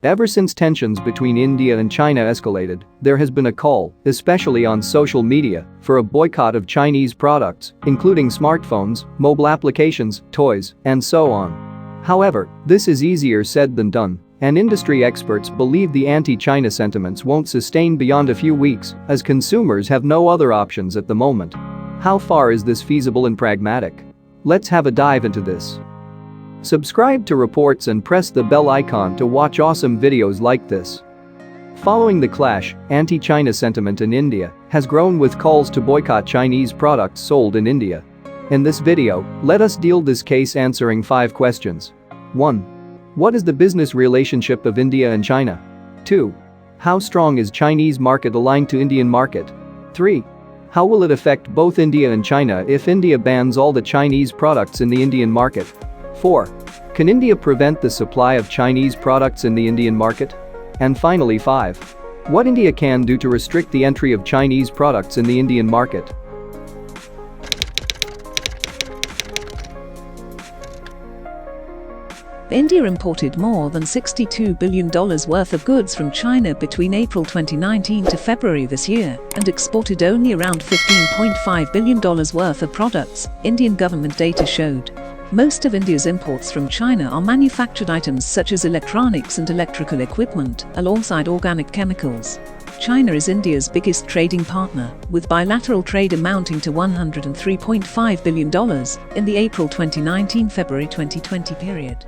Ever since tensions between India and China escalated, there has been a call, especially on social media, for a boycott of Chinese products, including smartphones, mobile applications, toys, and so on. However, this is easier said than done, and industry experts believe the anti-China sentiments won't sustain beyond a few weeks, as consumers have no other options at the moment. How far is this feasible and pragmatic? Let's have a dive into this. Subscribe to reports and press the bell icon to watch awesome videos like this. Following the clash, anti-China sentiment in India has grown with calls to boycott Chinese products sold in India. In this video, let us deal this case answering 5 questions. 1. What is the business relationship of India and China? 2. How strong is Chinese market aligned to Indian market? 3. How will it affect both India and China if India bans all the Chinese products in the Indian market? 4. Can India prevent the supply of Chinese products in the Indian market? And finally 5. What India can do to restrict the entry of Chinese products in the Indian market? India imported more than $62 billion worth of goods from China between April 2019 to February this year and exported only around $15.5 billion worth of products, Indian government data showed. Most of India's imports from China are manufactured items such as electronics and electrical equipment, alongside organic chemicals. China is India's biggest trading partner, with bilateral trade amounting to $103.5 billion in the April 2019-February 2020 period.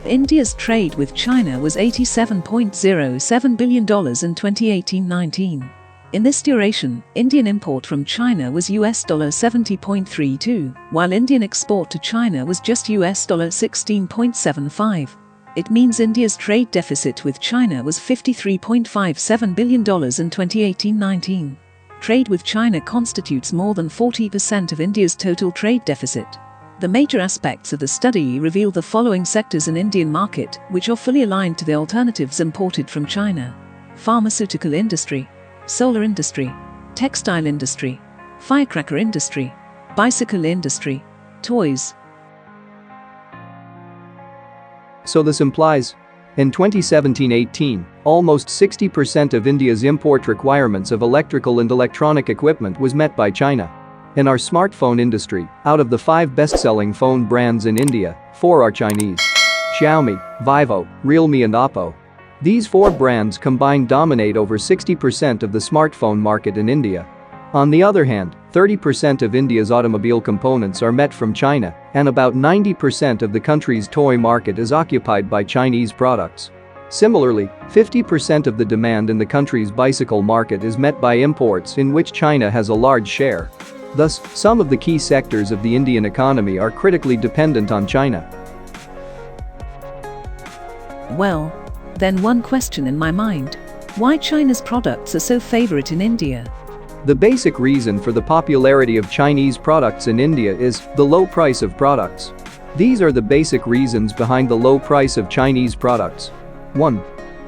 India's trade with China was $87.07 billion in 2018-19. In this duration, Indian import from China was $70.32, while Indian export to China was just $16.75. It means India's trade deficit with China was $53.57 billion in 2018-19. Trade with China constitutes more than 40% of India's total trade deficit. The major aspects of the study reveal the following sectors in Indian market, which are fully aligned to the alternatives imported from China: pharmaceutical industry, solar industry, textile industry, firecracker industry, bicycle industry, toys. So this implies, in 2017-18, almost 60% of India's import requirements of electrical and electronic equipment was met by China. In our smartphone industry, out of the 5 best-selling phone brands in India, 4 are Chinese: Xiaomi, Vivo, Realme and Oppo. These 4 brands combined dominate over 60% of the smartphone market in India. On the other hand, 30% of India's automobile components are met from China, and about 90% of the country's toy market is occupied by Chinese products. Similarly, 50% of the demand in the country's bicycle market is met by imports, in which China has a large share. Thus, some of the key sectors of the Indian economy are critically dependent on China. Well, then one question in my mind: why China's products are so favorite in India? The basic reason for the popularity of Chinese products in India is the low price of products. These are the basic reasons behind the low price of Chinese products. 1.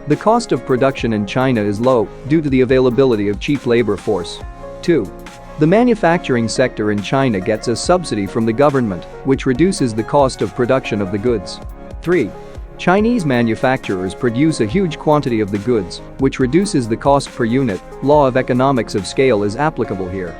The cost of production in China is low due to the availability of cheap labor force. 2. The manufacturing sector in China gets a subsidy from the government, which reduces the cost of production of the goods. 3. Chinese manufacturers produce a huge quantity of the goods, which reduces the cost per unit. Law of economics of scale is applicable here.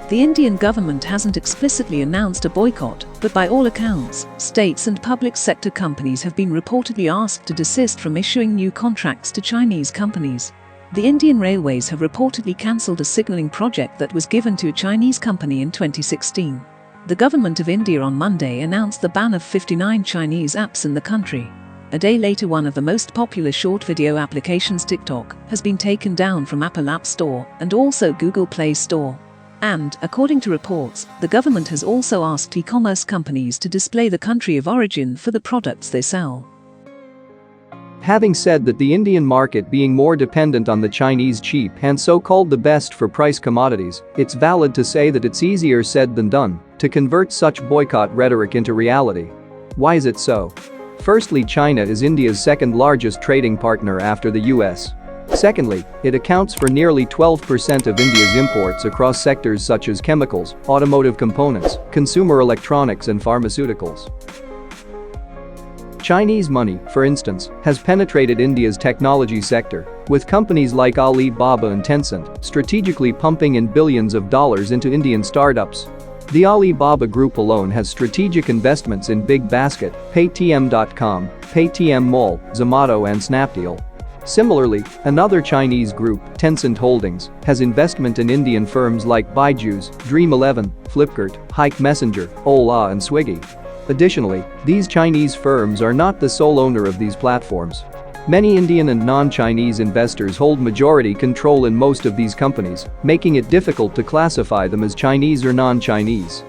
The Indian government hasn't explicitly announced a boycott, but by all accounts, states and public sector companies have been reportedly asked to desist from issuing new contracts to Chinese companies. The Indian Railways have reportedly cancelled a signalling project that was given to a Chinese company in 2016. The government of India on Monday announced the ban of 59 Chinese apps in the country. A day later, one of the most popular short video applications, TikTok, has been taken down from Apple App Store and also Google Play Store. And, according to reports, the government has also asked e-commerce companies to display the country of origin for the products they sell. Having said that, the Indian market being more dependent on the Chinese cheap and so-called the best for price commodities, it's valid to say that it's easier said than done to convert such boycott rhetoric into reality. Why is it so? Firstly, China is India's second largest trading partner after the US. Secondly, it accounts for nearly 12% of India's imports across sectors such as chemicals, automotive components, consumer electronics and pharmaceuticals. Chinese money, for instance, has penetrated India's technology sector, with companies like Alibaba and Tencent strategically pumping in billions of dollars into Indian startups. The Alibaba Group alone has strategic investments in Big Basket, Paytm.com, Paytm Mall, Zomato and Snapdeal. Similarly, another Chinese group, Tencent Holdings, has investment in Indian firms like Byju's, Dream11, Flipkart, Hike Messenger, Ola and Swiggy. Additionally, these Chinese firms are not the sole owner of these platforms. Many Indian and non-Chinese investors hold majority control in most of these companies, making it difficult to classify them as Chinese or non-Chinese.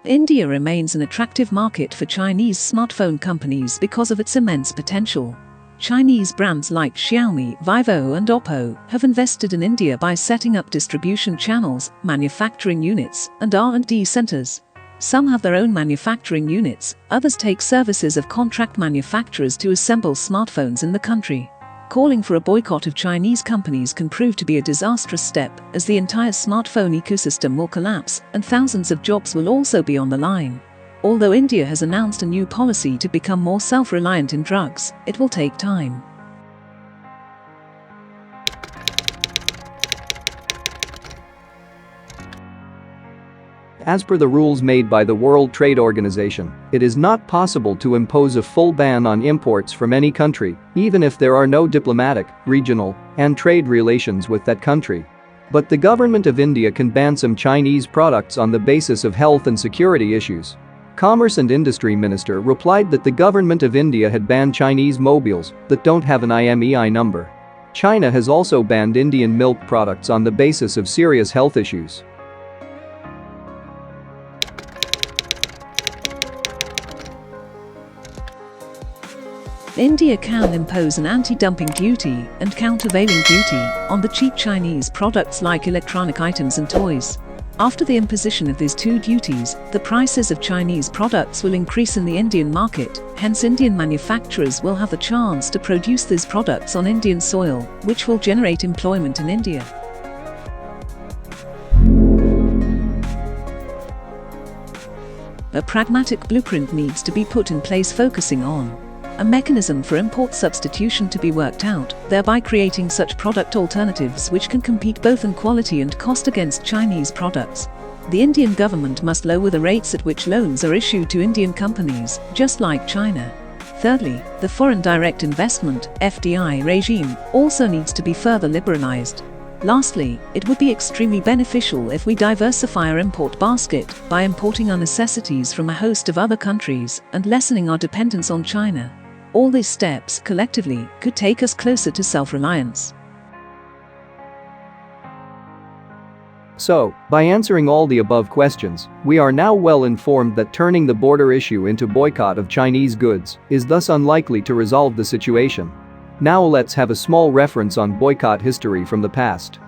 India remains an attractive market for Chinese smartphone companies because of its immense potential. Chinese brands like Xiaomi, Vivo and Oppo have invested in India by setting up distribution channels, manufacturing units, and R&D centers. Some have their own manufacturing units, others take services of contract manufacturers to assemble smartphones in the country. Calling for a boycott of Chinese companies can prove to be a disastrous step, as the entire smartphone ecosystem will collapse and thousands of jobs will also be on the line. Although India has announced a new policy to become more self-reliant in drugs, it will take time. As per the rules made by the World Trade Organization, it is not possible to impose a full ban on imports from any country, even if there are no diplomatic, regional, and trade relations with that country. But the government of India can ban some Chinese products on the basis of health and security issues. Commerce and Industry Minister replied that the government of India had banned Chinese mobiles that don't have an IMEI number. China has also banned Indian milk products on the basis of serious health issues. India can impose an anti-dumping duty and countervailing duty on the cheap Chinese products like electronic items and toys. After the imposition of these two duties, the prices of Chinese products will increase in the Indian market, hence Indian manufacturers will have the chance to produce these products on Indian soil, which will generate employment in India. A pragmatic blueprint needs to be put in place focusing on a mechanism for import substitution to be worked out, thereby creating such product alternatives which can compete both in quality and cost against Chinese products. The Indian government must lower the rates at which loans are issued to Indian companies, just like China. Thirdly, the foreign direct investment (FDI) regime also needs to be further liberalized. Lastly, it would be extremely beneficial if we diversify our import basket by importing our necessities from a host of other countries and lessening our dependence on China. All these steps, collectively, could take us closer to self-reliance. So, by answering all the above questions, we are now well informed that turning the border issue into boycott of Chinese goods is thus unlikely to resolve the situation. Now let's have a small reference on boycott history from the past.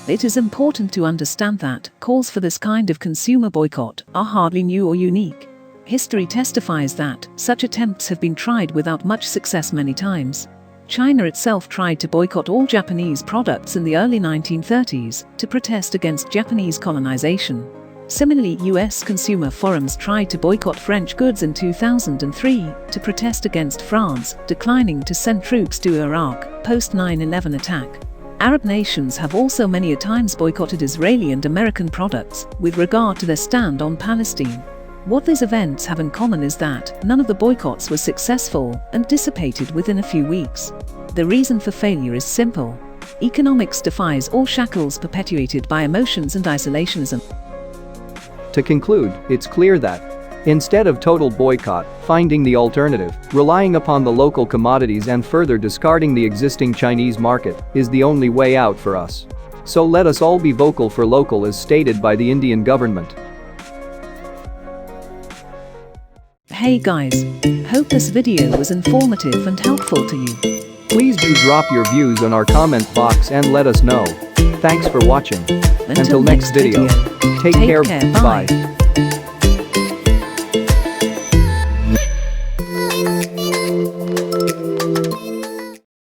It is important to understand that calls for this kind of consumer boycott are hardly new or unique. History testifies that such attempts have been tried without much success many times. China itself tried to boycott all Japanese products in the early 1930s to protest against Japanese colonization. Similarly, US consumer forums tried to boycott French goods in 2003 to protest against France declining to send troops to Iraq post 9/11 attack. Arab nations have also many a times boycotted Israeli and American products with regard to their stand on Palestine. What these events have in common is that none of the boycotts were successful and dissipated within a few weeks. The reason for failure is simple. Economics defies all shackles perpetuated by emotions and isolationism. To conclude, it's clear that, instead of total boycott, finding the alternative, relying upon the local commodities and further discarding the existing Chinese market, is the only way out for us. So let us all be vocal for local as stated by the Indian government. Hey guys, hope this video was informative and helpful to you. Please do drop your views on our comment box and let us know. Thanks for watching. Until next video. Take care, bye.